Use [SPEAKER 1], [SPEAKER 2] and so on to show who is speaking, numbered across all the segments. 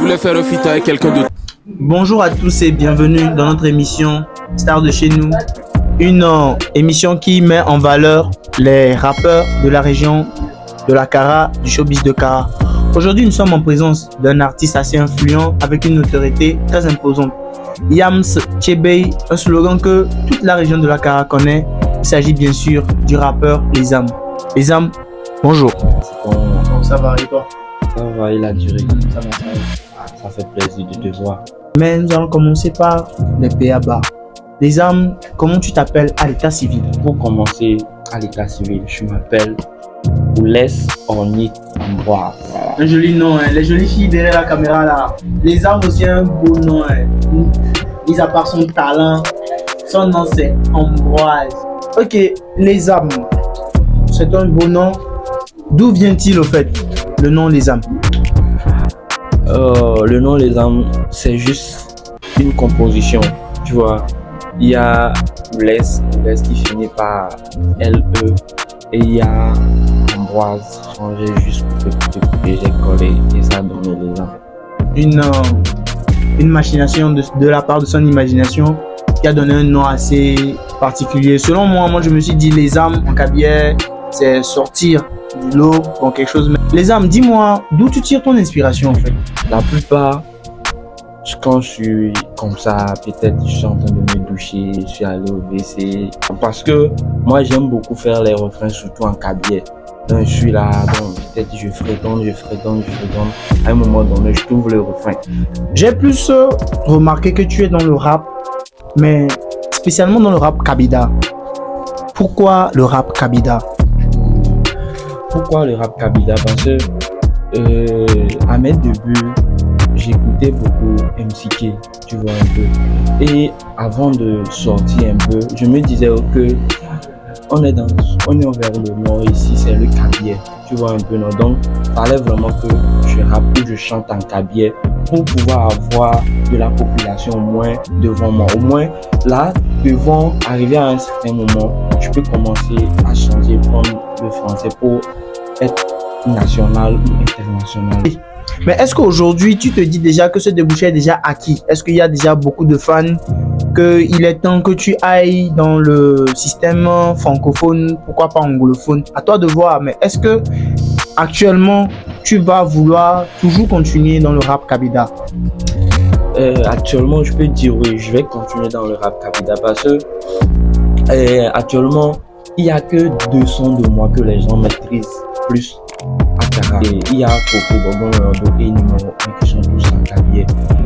[SPEAKER 1] voulais faire un feat avec quelqu'un de...
[SPEAKER 2] Bonjour à tous et bienvenue dans notre émission Star de chez nous. Une émission qui met en valeur les rappeurs de la région de la Kara, du showbiz de Kara. Aujourd'hui, nous sommes en présence d'un artiste assez influent avec une notoriété très imposante. Yams Chebei, un slogan que toute la région de la Kara connaît. Il s'agit bien sûr du rappeur Les Âmes. Les Âmes, bonjour.
[SPEAKER 3] Bon,
[SPEAKER 2] Ça va et toi?
[SPEAKER 3] ça va, il a duré.
[SPEAKER 2] Ça va.
[SPEAKER 3] Ça fait plaisir de te voir.
[SPEAKER 2] Mais nous allons commencer par les B.A.B.A. Les Âmes, comment tu t'appelles à l'état civil?
[SPEAKER 3] Pour commencer à l'état civil, je m'appelle Oulès Ornith Ambroise. Voilà.
[SPEAKER 2] Un joli nom, hein. Les jolies filles derrière la caméra là. Les Âmes aussi un beau nom, hein. Mis à part son talent, son nom c'est Ambroise. Ok, Les Âmes, c'est un beau nom. D'où vient-il au fait, le nom Les Âmes?
[SPEAKER 3] Le nom Les Âmes, c'est juste une composition. Tu vois, il y a Oulès qui finit par L-E et il y a Ambroise changé juste coupé, j'ai collé et ça a donné Les Âmes.
[SPEAKER 2] Une machination de la part de son imagination qui a donné un nom assez particulier. Selon moi je me suis dit Les Âmes en cabillaire, c'est sortir du lot pour quelque chose. Les Âmes, dis-moi, d'où tu tires ton inspiration en fait?
[SPEAKER 3] La plupart, quand je suis comme ça, peut-être je suis en train de me doucher, je suis allé au WC. Parce que moi j'aime beaucoup faire les refrains, surtout en cabillaire. Donc je suis là, donc peut-être je fredonne. À un moment donné, je trouve le refrain.
[SPEAKER 2] J'ai plus remarqué que tu es dans le rap, mais spécialement dans le rap Kabida. Pourquoi le rap Kabida?
[SPEAKER 3] Pourquoi le rap Kabida? Parce que à mes débuts, j'écoutais beaucoup MCK, tu vois un peu. Et avant de sortir un peu, je me disais que on est vers le nord ici, c'est le cabillaire, tu vois un peu, non? Donc, il fallait vraiment que je rappe ou je chante en cabillaire pour pouvoir avoir de la population au moins devant moi. Au moins, là, devant, arriver à un certain moment, je peux commencer à changer, prendre le français pour être national ou international.
[SPEAKER 2] Mais est-ce qu'aujourd'hui, tu te dis déjà que ce débouché est déjà acquis? Est-ce qu'il y a déjà beaucoup de fans, qu'il est temps que tu ailles dans le système francophone, pourquoi pas anglophone? À toi de voir, mais est-ce que actuellement, tu vas vouloir toujours continuer dans le rap Kabida?
[SPEAKER 3] Actuellement, je peux dire oui, je vais continuer dans le rap Kabida parce que actuellement, il n'y a que 2 sons de moi que les gens maîtrisent plus à Kara. Et il y a Coco, Bobo, Yordo et numéro 1 qui sont tous en cabillaire.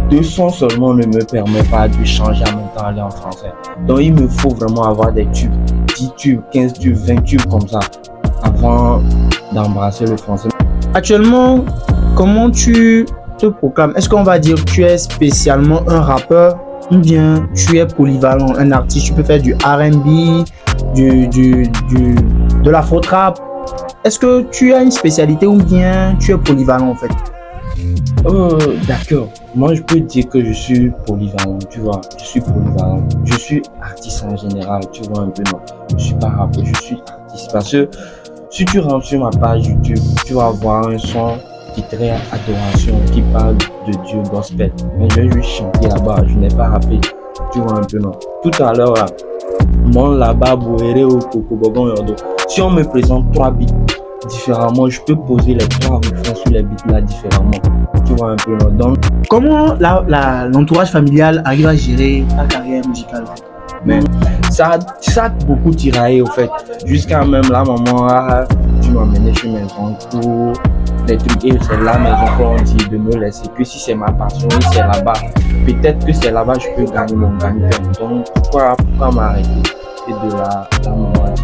[SPEAKER 3] 2 sons seulement ne me permet pas de changer en même temps aller en français. Donc il me faut vraiment avoir des tubes, 10 tubes, 15 tubes, 20 tubes comme ça avant d'embrasser le français.
[SPEAKER 2] Actuellement, comment tu te proclames? Est-ce qu'on va dire que tu es spécialement un rappeur ou bien tu es polyvalent, un artiste? Tu peux faire du R&B, de l'afro-trap. Est-ce que tu as une spécialité ou bien tu es polyvalent en fait?
[SPEAKER 3] D'accord. Moi, je peux dire que je suis polyvalent, tu vois. Je suis polyvalent. Je suis artiste en général, tu vois un peu, non. Je suis pas rappeur, je suis artiste. Parce que si tu rentres sur ma page YouTube, tu vas voir un son titré Adoration qui parle de Dieu gospel. Mais je vais juste chanter là-bas, je n'ai pas rappé, tu vois un peu, non. Tout à l'heure, là, mon là-bas, Boéré au Coco, Bogon, Yordo. Si on me présente 3 beats différemment, je peux poser les 3 refrains sur les beats là différemment. Tu vois un peu, non? Donc,
[SPEAKER 2] comment l'entourage familial arrive à gérer ta carrière musicale?
[SPEAKER 3] mais ça a beaucoup tiraillé au fait. Jusqu'à même la maman, tu m'as emmené chez mes oncles pour des trucs. Et c'est là mes oncles ont dit de me laisser. Que si c'est ma passion et c'est là-bas, peut-être que c'est là-bas je peux gagner mon gagne-pain. Donc pourquoi m'arrêter? Et de là, la maman a dit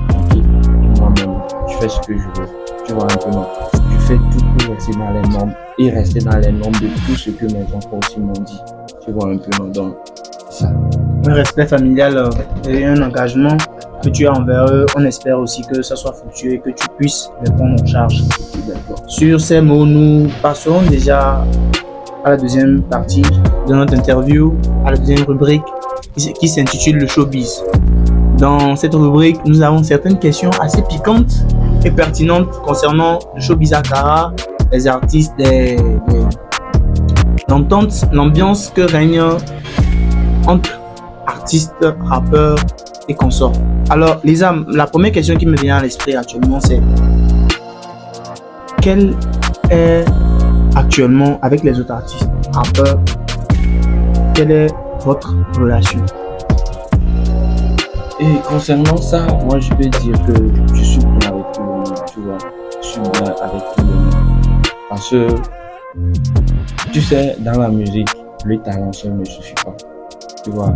[SPEAKER 3] tranquille. Et moi-même, je fais ce que je veux. Tu vois un peu, non? Je fais tout pour rester dans les normes et rester dans les normes de tout ce que mes enfants aussi m'ont dit. Tu vois un peu, non? Donc, ça.
[SPEAKER 2] Un respect familial et un engagement que tu as envers eux. On espère aussi que ça soit fructueux et que tu puisses les prendre en charge. Sur ces mots, nous passerons déjà à la deuxième partie de notre interview, à la deuxième rubrique qui s'intitule le showbiz. Dans cette rubrique, nous avons certaines questions assez piquantes et pertinentes concernant le showbiz à Kara, les artistes, mésentente, l'ambiance que règne entre artistes, rappeurs et consorts. Alors, Lisa, la première question qui me vient à l'esprit actuellement, c'est quelle est actuellement, avec les autres artistes, rappeurs, quelle est votre relation?
[SPEAKER 3] Et concernant ça, moi je peux dire que je suis bien avec tout le monde, tu vois. Je suis bien avec tout le monde. Parce que, tu sais, dans la musique, le talent seul ne suffit pas. Tu vois,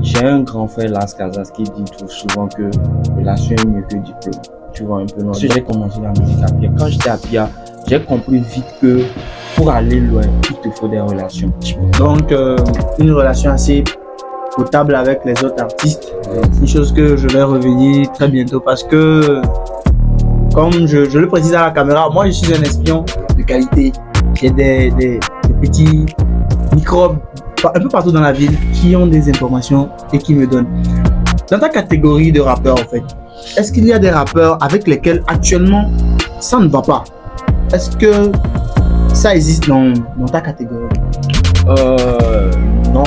[SPEAKER 3] j'ai un grand frère, Las Casas, qui dit tout souvent que relation est mieux que diplôme. Tu vois un peu, non? J'ai commencé la musique à Pia. Quand j'étais à Pia, j'ai compris vite que pour aller loin, il te faut des relations.
[SPEAKER 2] Donc, une relation assez potable avec les autres artistes. C'est une chose que je vais revenir très bientôt parce que, comme je le précise à la caméra, moi je suis un espion de qualité. J'ai des petits microbes un peu partout dans la ville qui ont des informations et qui me donnent. Dans ta catégorie de rappeurs, en fait, est-ce qu'il y a des rappeurs avec lesquels actuellement ça ne va pas? Est-ce que ça existe dans ta catégorie?
[SPEAKER 3] Non.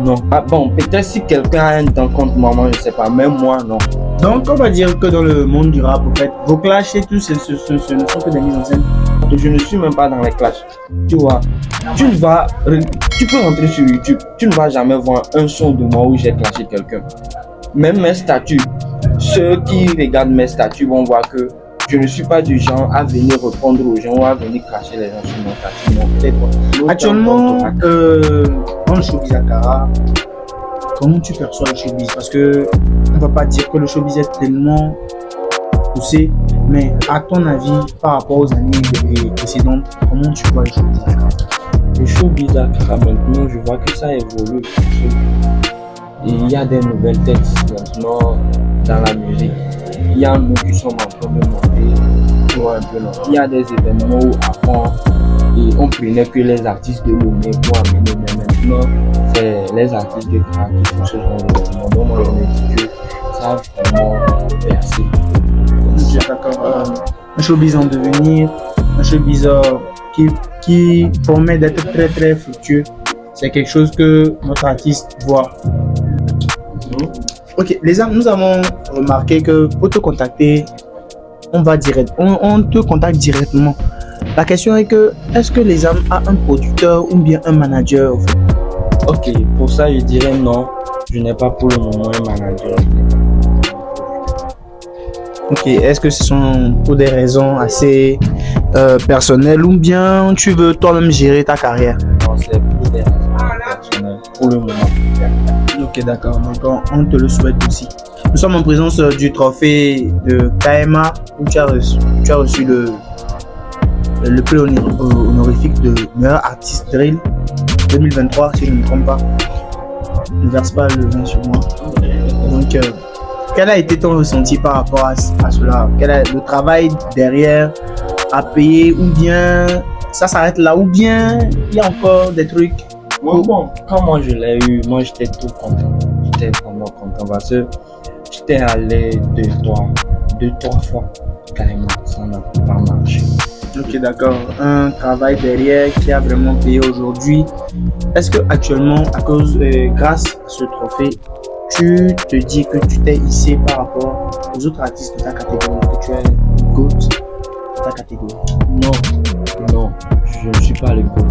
[SPEAKER 3] Non. Ah bon, peut-être si quelqu'un a un temps contre moi, je sais pas, même moi, non.
[SPEAKER 2] Donc, on va dire que dans le monde du rap, en fait, vos clashs et tout, ce ne sont que des mises en scène.
[SPEAKER 3] Je ne suis même pas dans les clashs. Tu vois, tu peux rentrer sur YouTube, tu ne vas jamais voir un son de moi où j'ai clashé quelqu'un. Même mes statuts, ceux qui regardent mes statuts vont voir que je ne suis pas du genre à venir répondre aux gens ou à venir clasher les gens sur mon statut. Non, peut-être.
[SPEAKER 2] Actuellement, dans le showbiz Akara, comment tu perçois le showbiz? Parce que on ne va pas dire que le showbiz est tellement poussé, mais à ton avis, par rapport aux années précédentes, comment tu vois le showbiz Akara?
[SPEAKER 3] Le showbiz Akara, maintenant, je vois que ça évolue. Et il y a des nouvelles têtes maintenant dans la musique. Il y a nous qui sommes en train de monter. Tu vois un peu, non? Il y a des événements où avant, on prenait que les artistes de Lomé pour amener, mais maintenant, c'est les artistes de Kara qui font ce genre d'événements. Donc, moi, je me dis que ça a vraiment percé.
[SPEAKER 2] D'accord. Un showbiz en devenir, un showbiz qui promet d'être très très fructueux. C'est quelque chose que notre artiste voit. Ok, les amis, nous avons remarqué que pour te contacter, on te contacte directement. La question est que, est-ce que les âmes a un producteur ou bien un manager en fait?
[SPEAKER 3] Ok, pour ça je dirais non, je n'ai pas pour le moment un manager.
[SPEAKER 2] Ok, est-ce que ce sont pour des raisons assez personnelles ou bien tu veux toi-même gérer ta carrière?
[SPEAKER 3] Non, c'est pour des raisons personnelles pour le moment.
[SPEAKER 2] Ok, d'accord, donc on te le souhaite aussi. Nous sommes en présence du trophée de KMA où tu as reçu le prix honorifique de meilleur artiste drill 2023, si je ne me trompe pas. Ne verse pas le vin sur moi. Donc, quel a été ton ressenti par rapport à cela? Quel est le travail derrière à payer ou bien ça s'arrête là ou bien il y a encore des trucs?
[SPEAKER 3] Bon, quand moi je l'ai eu, moi j'étais tout content. J'étais vraiment content parce que j'étais allé deux, trois fois carrément, ça n'a pas marché.
[SPEAKER 2] Ok, d'accord. Un travail derrière qui a vraiment payé aujourd'hui. Est-ce que actuellement, grâce à ce trophée, tu te dis que tu t'es hissé par rapport aux autres artistes de ta catégorie, que tu es le GOAT de ta catégorie?
[SPEAKER 3] Non, je ne suis pas le GOAT.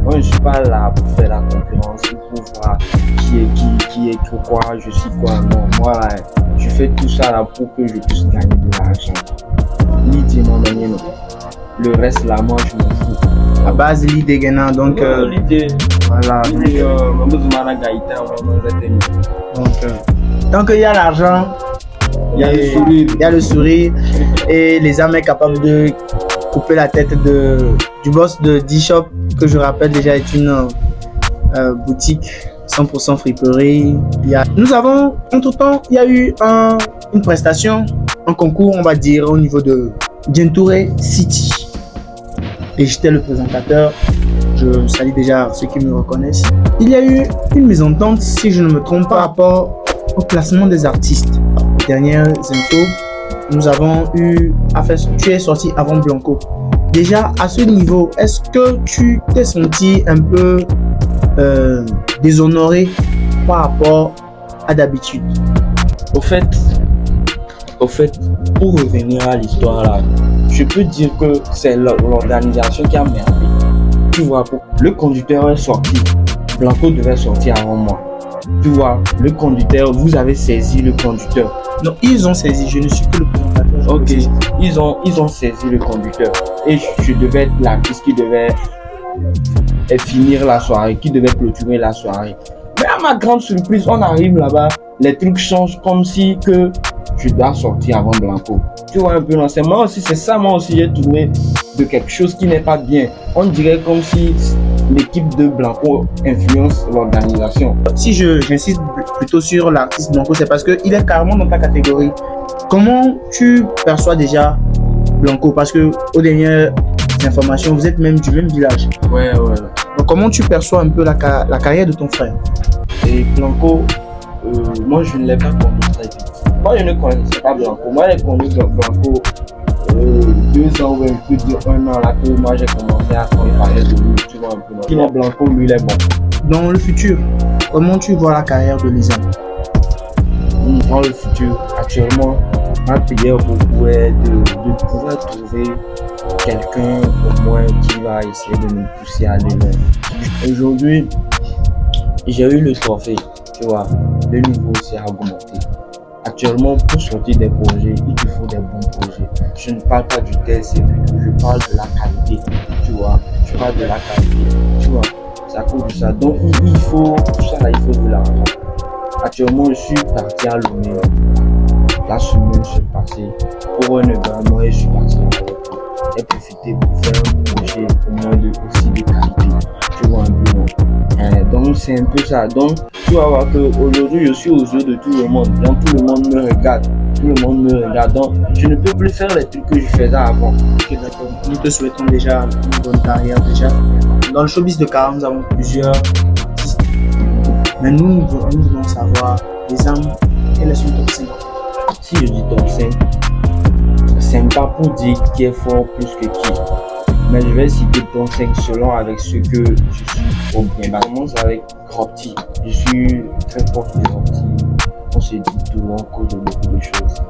[SPEAKER 3] Moi, je ne suis pas là pour faire la concurrence, pour voir qui est quoi, je suis quoi. Non, moi, je fais tout ça là pour que je puisse gagner de l'argent. L'idée, non. Le reste là, moi, je m'en fous.
[SPEAKER 2] À base, l'idée gagnant, donc.
[SPEAKER 3] L'idée.
[SPEAKER 2] Voilà. Donc, tant qu'il y a l'argent, il y a le sourire et les âmes sont capables de couper la tête du boss de D-Shop, que je rappelle déjà est une boutique 100% friperie. Nous avons, entre-temps, il y a eu une prestation, un concours, on va dire, au niveau de Dientouré City. Et j'étais le présentateur. Je salue déjà ceux qui me reconnaissent. Il y a eu une mésentente, si je ne me trompe pas, par rapport au classement des artistes. Les dernières infos, nous avons eu. Tu es sorti avant Blanco. Déjà, à ce niveau, est-ce que tu t'es senti un peu déshonoré par rapport à d'habitude?
[SPEAKER 3] Au fait, pour revenir à l'histoire là, je peux dire que c'est l'organisation qui a merdé. Tu vois, le conducteur est sorti. Blanco devait sortir avant moi. Tu vois, le conducteur, vous avez saisi le conducteur.
[SPEAKER 2] Non, ils ont saisi, je ne suis que le présentateur.
[SPEAKER 3] Ok, ils ont saisi le conducteur. Et je devais être l'artiste qui devait finir la soirée, qui devait clôturer la soirée. Mais à ma grande surprise, on arrive là-bas, les trucs changent comme si que je dois sortir avant Blanco. Tu vois un peu, non, c'est moi aussi, c'est ça, moi aussi, j'ai trouvé de quelque chose qui n'est pas bien. On dirait comme si l'équipe de Blanco influence l'organisation.
[SPEAKER 2] Si j'insiste plutôt sur l'artiste Blanco, c'est parce qu'il est carrément dans ta catégorie. Comment tu perçois déjà Blanco? Parce que aux dernières informations, vous êtes même du même village.
[SPEAKER 3] Ouais.
[SPEAKER 2] Donc comment tu perçois un peu la carrière de ton frère?
[SPEAKER 3] Et Blanco, moi je ne l'ai pas connu très vite. Moi je ne connaissais pas Blanco. Moi j'ai connu Blanco 2 ans, ou je peux dire 1 an là que moi j'ai commencé à parler de lui. Tu vois un peu. Qui est Blanco, lui il est bon.
[SPEAKER 2] Dans le futur, comment tu vois la carrière de Lizam?
[SPEAKER 3] Dans le futur, actuellement, ma prière beaucoup est de pouvoir trouver quelqu'un au moins qui va essayer de nous pousser à aller loin. Aujourd'hui, j'ai eu le trophée, tu vois, le niveau s'est augmenté. Actuellement, pour sortir des projets, il te faut des bons projets. Je ne parle pas du test, je parle de la qualité, tu vois. Je parle de la qualité, tu vois. C'est à cause de ça. Donc, il faut, tout ça là, il faut de l'argent. Actuellement, je suis parti à Lomé. La semaine s'est passée. Pour un événement, je suis parti à Lomé. J'ai profité pour faire un projet au moins aussi de qualité. Tu vois un peu, non? Donc, c'est un peu ça. Donc, tu vas voir qu'aujourd'hui, je suis aux yeux de tout le monde. Donc, tout le monde me regarde. Tout le monde me regarde. Donc, je ne peux plus faire les trucs que je faisais avant.
[SPEAKER 2] Ok, d'accord. Nous te souhaitons déjà une bonne carrière déjà. Dans le showbiz de Kara, nous avons plusieurs artistes. Mais nous voulons savoir, Lizam, quel est son top 5?
[SPEAKER 3] Si je dis top 5, c'est pas pour dire qui est fort plus que qui. Mais je vais citer top 5 selon avec ce que je suis au bien. Je commence avec Gropti. Je suis très proche de Gropti. On se dit tout en cause de beaucoup de choses.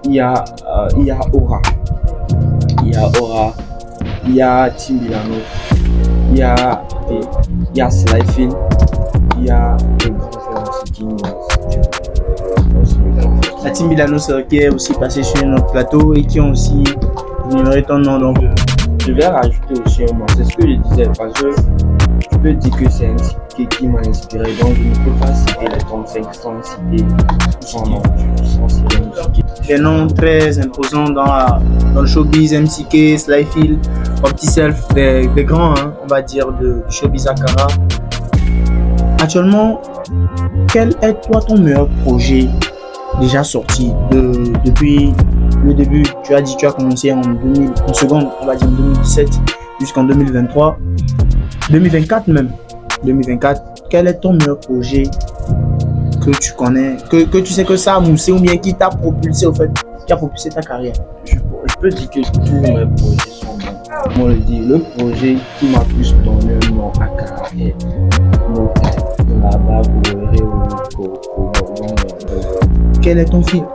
[SPEAKER 3] Il y a Aura. Il y a Tim Milano. Il y a Slyfin. Il y a le grand frère aussi qui
[SPEAKER 2] La Team Milanos qui est aussi passé sur notre plateau et qui ont aussi ignoré ton nom. Donc,
[SPEAKER 3] je vais rajouter aussi un mot. C'est ce que je disais parce que je peux dire que c'est un qui m'a inspiré. Donc, je ne peux pas citer les 35 sans citer son nom. Sans citer MCK.
[SPEAKER 2] Des noms très imposants dans le showbiz, MCK, Slyfield, Opti Self, des grands, hein, on va dire, du showbiz à Kara. Actuellement, quel est toi ton meilleur projet déjà sorti depuis le début? Tu as dit que tu as commencé en seconde, on va dire en 2017 jusqu'en 2023, 2024 même. 2024, quel est ton meilleur projet que tu connais, que tu sais que ça a moussé ou bien qui t'a propulsé au fait, qui a propulsé ta carrière?
[SPEAKER 3] Je peux dire que tous mes projets sont bons. Moi, je dis, le projet qui m'a plus donné un nom à Kara est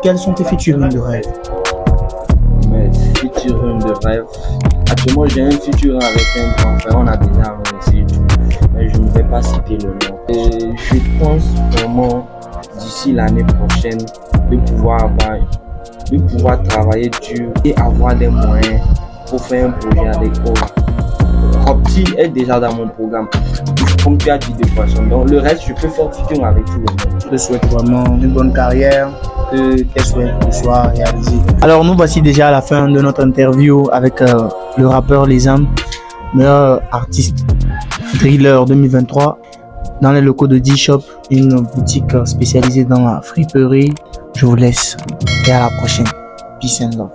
[SPEAKER 2] Quels sont tes featuring de rêve?
[SPEAKER 3] Mes featuring de rêve. Actuellement, j'ai un featuring avec un grand frère. On a déjà avancé tout. Mais je ne vais pas citer le nom. Et je pense vraiment d'ici l'année prochaine de pouvoir travailler dur et avoir des moyens pour faire un projet avec Aura. Opti est déjà dans mon programme. Comme tu as dit de façon. Donc le reste, je peux faire featuring avec tout le monde.
[SPEAKER 2] Je te souhaite vraiment une bonne carrière, que tes souhaits soient réalisés. Alors nous voici déjà à la fin de notre interview avec le rappeur Lizam, meilleur artiste Driller 2023, dans les locaux de D-Shop, une boutique spécialisée dans la friperie. Je vous laisse et à la prochaine. Peace and love.